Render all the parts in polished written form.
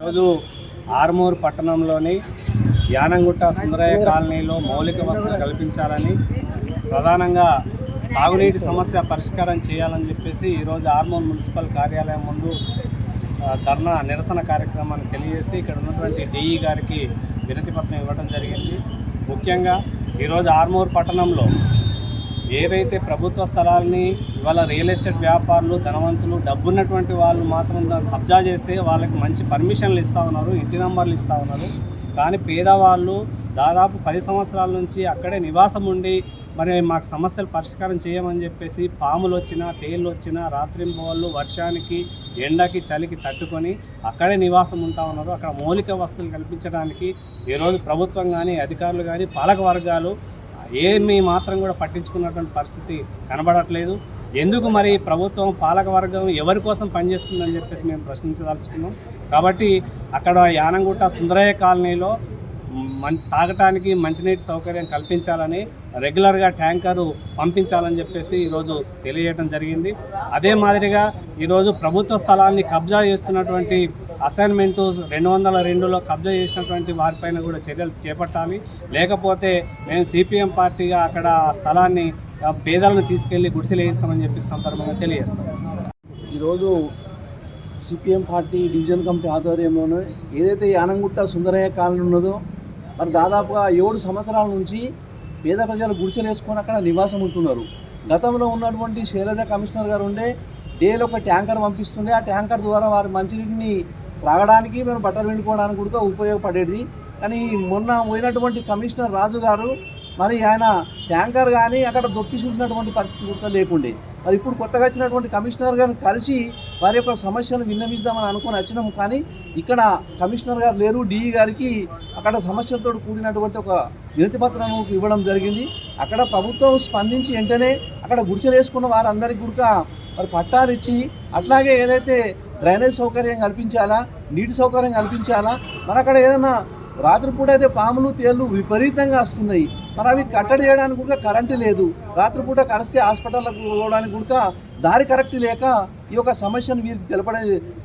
ఈరోజు ఆర్మూర్ పట్టణంలోని యానంగుట్ట సుందరయ్య కాలనీలో మౌలిక వసతులు కల్పించాలని, ప్రధానంగా తాగునీటి సమస్య పరిష్కారం చేయాలని చెప్పేసి ఈరోజు ఆర్మూర్ మున్సిపల్ కార్యాలయం ముందు ధర్నా నిరసన కార్యక్రమాన్ని తెలియజేసి ఇక్కడ ఉన్నటువంటి డిఈ గారికి వినతి పత్రం ఇవ్వడం జరిగింది. ముఖ్యంగా ఈరోజు ఆర్మూర్ పట్టణంలో ఏదైతే ప్రభుత్వ స్థలాలని ఇవాళ రియల్ ఎస్టేట్ వ్యాపారులు, ధనవంతులు, డబ్బున్నటువంటి వాళ్ళు మాత్రం కబ్జా చేస్తే వాళ్ళకి మంచి పర్మిషన్లు ఇస్తూ ఉన్నారు, ఇంటి నంబర్లు ఇస్తూ ఉన్నారు. కానీ పేదవాళ్ళు దాదాపు 10 సంవత్సరాల నుంచి అక్కడే నివాసం ఉండి మరి మాకు సమస్యలు పరిష్కారం చేయమని చెప్పేసి పాములు వచ్చినా, తేళ్ళు వచ్చినా రాత్రింబవళ్ళు వర్షానికి, ఎండకి, చలికి తట్టుకొని అక్కడే నివాసం ఉంటా ఉన్నారు. అక్కడ మౌలిక వసతులు కల్పించడానికి ఈరోజు ప్రభుత్వం కానీ, అధికారులు కానీ, పాలక వర్గాలు ఏమీ మాత్రం కూడా పట్టించుకున్నటువంటి పరిస్థితి కనబడట్లేదు. ఎందుకు మరి ప్రభుత్వం, పాలక వర్గం ఎవరి కోసం పనిచేస్తుందని చెప్పేసి మేము ప్రశ్నించదలుచుకున్నాం. కాబట్టి అక్కడ యానంగుట్ట సుందరయ్య కాలనీలో తాగటానికి మంచినీటి సౌకర్యం కల్పించాలని, రెగ్యులర్గా ట్యాంకరు పంపించాలని చెప్పేసి ఈరోజు తెలియజేయడం జరిగింది. అదే మాదిరిగా ఈరోజు ప్రభుత్వ స్థలాన్ని కబ్జా చేస్తున్నటువంటి అసైన్మెంటు 202లో కబ్జా చేసినటువంటి వారిపైన కూడా చర్యలు చేపట్టాలి. లేకపోతే మేము సిపిఎం పార్టీగా అక్కడ ఆ స్థలాన్ని పేదలను తీసుకెళ్లి గుడిసెలు వేయిస్తామని చెప్పి సందర్భంగా తెలియజేస్తాం. ఈరోజు సిపిఎం పార్టీ డివిజన్ కమిటీ ఆధ్వర్యంలోనే ఏదైతే యానంగుట్ట సుందరయ్య కాలనీ ఉన్నదో మరి దాదాపుగా 7 సంవత్సరాల నుంచి పేద ప్రజలు గుడిసెలు వేసుకొని అక్కడ నివాసం ఉంటున్నారు. గతంలో ఉన్నటువంటి శైలజ కమిషనర్ గారు ఉండే డేలో ఒక ట్యాంకర్ పంపిస్తుండే. ఆ ట్యాంకర్ ద్వారా వారి మంచినీటిని త్రాగడానికి, మేము బట్టలు పిండుకోవడానికి కూడా ఉపయోగపడేది. కానీ మొన్న పోయినటువంటి కమిషనర్ రాజు గారు మరి ఆయన ట్యాంకర్ కానీ అక్కడ దొక్కి చూసినటువంటి పరిస్థితి కూడా లేకుండే. మరి ఇప్పుడు కొత్తగా వచ్చినటువంటి కమిషనర్ గారిని కలిసి వారి యొక్క సమస్యను విన్నవిస్తామని అనుకుని వచ్చినాము. కానీ ఇక్కడ కమిషనర్ గారు లేరు. డిఈ గారికి అక్కడ సమస్యలతో కూడినటువంటి ఒక వినతి పత్రం ఇవ్వడం జరిగింది. అక్కడ ప్రభుత్వం స్పందించి వెంటనే అక్కడ గుడిసెలు వేసుకున్న వారందరికీ కూడా మరి పట్టాలు ఇచ్చి, అట్లాగే ఏదైతే డ్రైనేజ్ సౌకర్యం కల్పించాలా, నీటి సౌకర్యం కల్పించాలా. మరి అక్కడ ఏదైనా రాత్రిపూట అయితే పాములు, తేళ్ళు విపరీతంగా వస్తున్నాయి. మరి అవి కట్టడి చేయడానికి కూడా కరెంటు లేదు. రాత్రిపూట కరిస్తే హాస్పిటల్లకు పోవడానికి కూడా దారి కరెక్ట్ లేక ఈ యొక్క సమస్యను వీరికి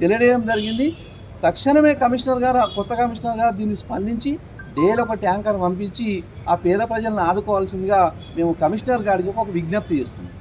తెలియడం జరిగింది. తక్షణమే కొత్త కమిషనర్ గారు దీన్ని స్పందించి డేలో ఒక ట్యాంకర్ పంపించి ఆ పేద ప్రజలను ఆదుకోవాల్సిందిగా మేము కమిషనర్ గారికి ఒక విజ్ఞప్తి చేస్తున్నాం.